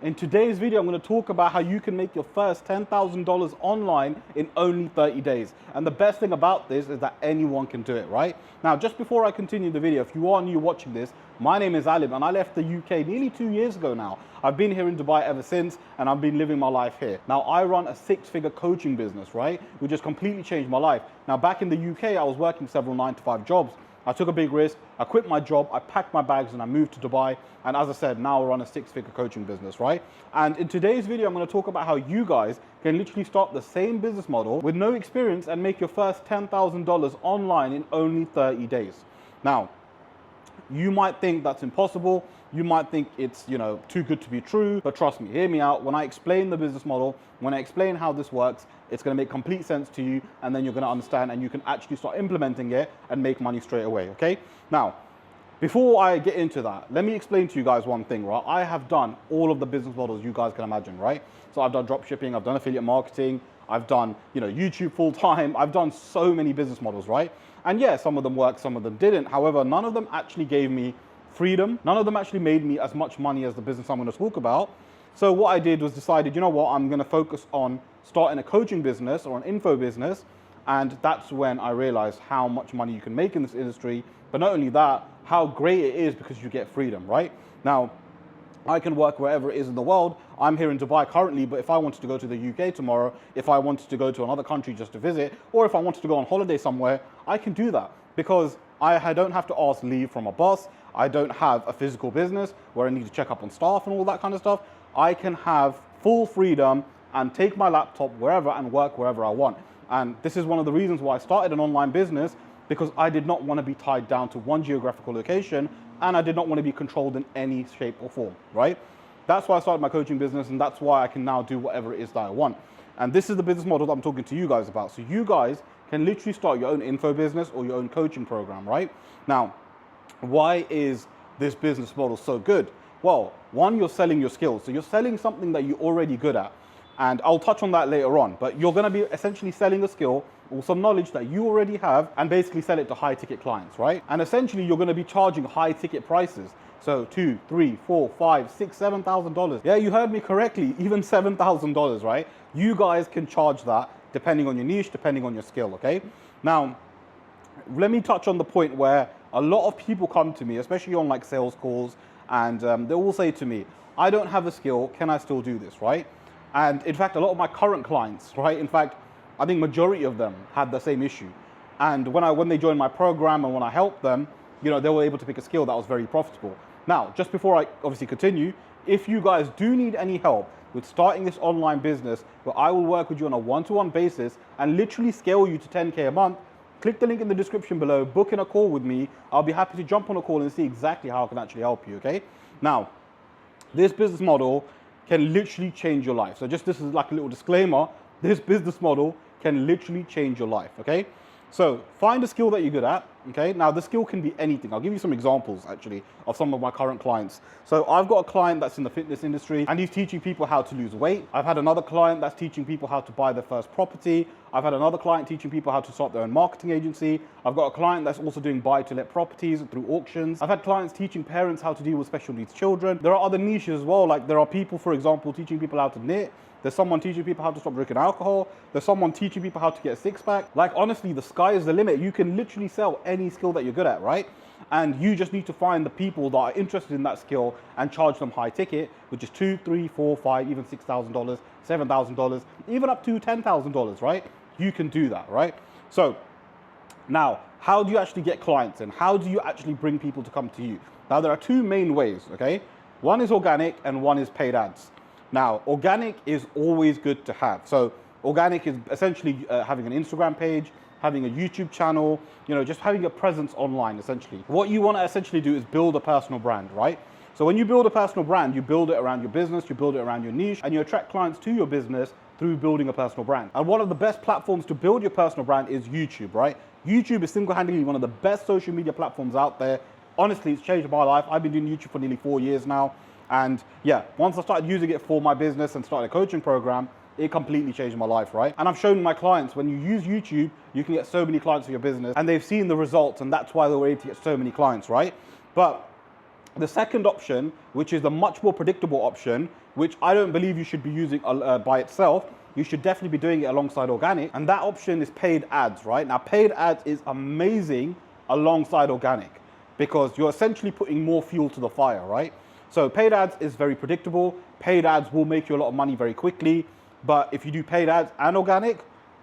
In today's video, I'm going to talk about how you can make your first $10,000 online in only 30 days. And the best thing about this is that anyone can do it, right? Now, just before I continue the video, if you are new watching this, my name is Alim and I left the UK nearly 2 years ago now. I've been here in Dubai ever since and I've been living my life here. Now, I run a six-figure coaching business, right? Which has completely changed my life. Now, back in the UK, I was working several 9-to-5 jobs. I took a big risk, I quit my job, I packed my bags and I moved to Dubai. And as I said, now I run a six-figure coaching business, right? And in today's video, I'm gonna talk about how you guys can literally start the same business model with no experience and make your first $10,000 online in only 30 days. Now, you might think that's impossible. You might think it's, too good to be true, but trust me, hear me out. When I explain the business model, when I explain how this works, it's gonna make complete sense to you and then you're gonna understand and you can actually start implementing it and make money straight away, okay? Now, before I get into that, let me explain to you guys one thing, right? I have done all of the business models you guys can imagine, right? So I've done dropshipping, I've done affiliate marketing, I've done, YouTube full time. I've done so many business models, right? And yeah, some of them worked, some of them didn't. However, none of them actually gave me freedom. None of them actually made me as much money as the business I'm going to talk about. So what I did was decided, you know what, I'm going to focus on starting a coaching business or an info business. And that's when I realized how much money you can make in this industry. But not only that, how great it is because you get freedom, right? Now, I can work wherever it is in the world. I'm here in Dubai currently, but if I wanted to go to the UK tomorrow, if I wanted to go to another country just to visit, or if I wanted to go on holiday somewhere, I can do that because I don't have to ask leave from a boss. I don't have a physical business where I need to check up on staff and all that kind of stuff. I can have full freedom and take my laptop wherever and work wherever I want. And this is one of the reasons why I started an online business, because I did not want to be tied down to one geographical location and I did not want to be controlled in any shape or form, right? That's why I started my coaching business and that's why I can now do whatever it is that I want. And this is the business model that I'm talking to you guys about. So you guys can literally start your own info business or your own coaching program, right? Now, why is this business model so good? Well, one, you're selling your skills. So you're selling something that you're already good at. And I'll touch on that later on, but you're gonna be essentially selling a skill or some knowledge that you already have and basically sell it to high ticket clients, right? And essentially you're gonna be charging high ticket prices. So $2,000, $3,000, $4,000, $5,000, $6,000, $7,000. Yeah, you heard me correctly, even $7,000, right? You guys can charge that depending on your niche, depending on your skill, okay? Now, let me touch on the point where a lot of people come to me, especially on like sales calls, and they will say to me, I don't have a skill, can I still do this, right? And in fact, a lot of my current clients, right? In fact, I think majority of them had the same issue. And when they joined my program and when I helped them, they were able to pick a skill that was very profitable. Now, just before I obviously continue, if you guys do need any help with starting this online business where I will work with you on a one-to-one basis and literally scale you to 10K a month, click the link in the description below, book in a call with me. I'll be happy to jump on a call and see exactly how I can actually help you, okay? Now, this business model can literally change your life. So this is like a little disclaimer. This business model can literally change your life, okay? So find a skill that you're good at, okay? Now the skill can be anything. I'll give you some examples actually of some of my current clients. So I've got a client that's in the fitness industry and he's teaching people how to lose weight. I've had another client that's teaching people how to buy their first property. I've had another client teaching people how to start their own marketing agency. I've got a client that's also doing buy-to-let properties through auctions. I've had clients teaching parents how to deal with special needs children. There are other niches as well. Like there are people, for example, teaching people how to knit. There's someone teaching people how to stop drinking alcohol. There's someone teaching people how to get a six-pack. Like honestly, the sky is the limit. You can literally sell any skill that you're good at, right? And you just need to find the people that are interested in that skill and charge them high ticket, which is $2,000, $3,000, $4,000, $5,000, even $6,000, $7,000, even up to $10,000, right? You can do that, right? So now, how do you actually get clients and how do you actually bring people to come to you? Now, there are two main ways, okay? One is organic and one is paid ads. Now, organic is always good to have. So organic is essentially having an Instagram page, having a YouTube channel, just having a presence online, essentially. What you want to essentially do is build a personal brand, right? So when you build a personal brand, you build it around your business, you build it around your niche, and you attract clients to your business through building a personal brand. And one of the best platforms to build your personal brand is YouTube, right? YouTube is single-handedly one of the best social media platforms out there. Honestly, it's changed my life. I've been doing YouTube for nearly 4 years now. And yeah, once I started using it for my business and started a coaching program, it completely changed my life, right? And I've shown my clients when you use YouTube, you can get so many clients for your business and they've seen the results and that's why they were able to get so many clients, right? But The second option, which is the much more predictable option, which I don't believe you should be using by itself, you should definitely be doing it alongside organic. And that option is paid ads, right? Now, paid ads is amazing alongside organic because you're essentially putting more fuel to the fire, right? So paid ads is very predictable. Paid ads will make you a lot of money very quickly. But if you do paid ads and organic,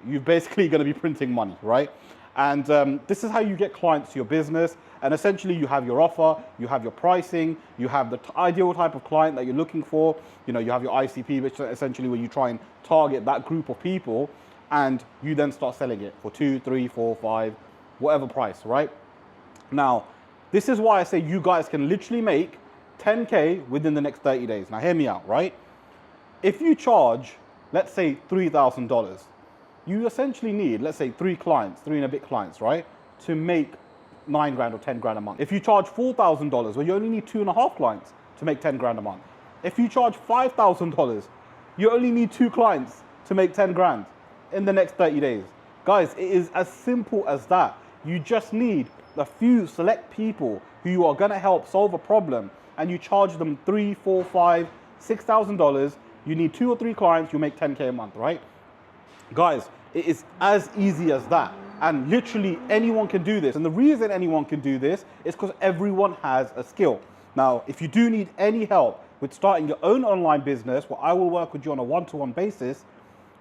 you're basically going to be printing money, right? And this is how you get clients to your business. And essentially you have your offer, you have your pricing, you have the ideal type of client that you're looking for. You know, you have your ICP, which is essentially where you try and target that group of people, and you then start selling it for 2, 3, 4, 5, whatever price, right? Now, this is why I say you guys can literally make 10K within the next 30 days. Now hear me out, right? If you charge, let's say $3,000, you essentially need, let's say 3 and a bit clients, right? To make 9 grand or 10 grand a month. If you charge $4,000, well, you only need 2.5 clients to make 10 grand a month. If you charge $5,000, you only need 2 clients to make 10 grand in the next 30 days. Guys, it is as simple as that. You just need a few select people who you are gonna help solve a problem, and you charge them $3, $4, $5, $6,000. You need 2 or 3 clients, you make 10K a month, right? Guys, it is as easy as that. And literally anyone can do this. And the reason anyone can do this is because everyone has a skill. Now, if you do need any help with starting your own online business, where I will work with you on a one-to-one basis,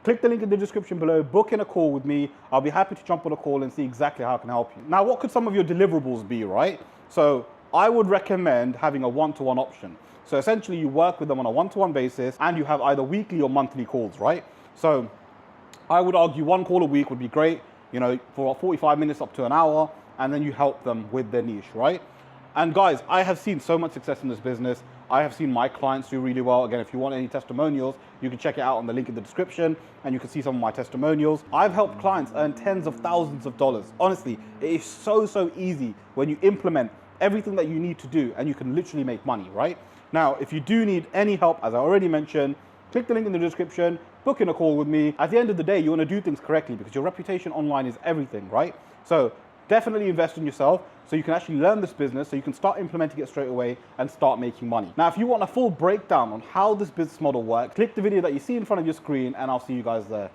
click the link in the description below, book in a call with me. I'll be happy to jump on a call and see exactly how I can help you. Now, what could some of your deliverables be, right? So I would recommend having a one-to-one option. So essentially you work with them on a one-to-one basis and you have either weekly or monthly calls, right? So I would argue 1 call a week would be great, you know, for 45 minutes up to an hour, and then you help them with their niche, right? And guys, I have seen so much success in this business. I have seen my clients do really well. Again, if you want any testimonials, you can check it out on the link in the description and you can see some of my testimonials. I've helped clients earn tens of thousands of dollars. Honestly, it is so easy when you implement everything that you need to do, and you can literally make money, right? Now, if you do need any help, as I already mentioned, click the link in the description, book in a call with me. At the end of the day, you want to do things correctly because your reputation online is everything, right? So definitely invest in yourself so you can actually learn this business, so you can start implementing it straight away and start making money. Now, if you want a full breakdown on how this business model works, click the video that you see in front of your screen and I'll see you guys there.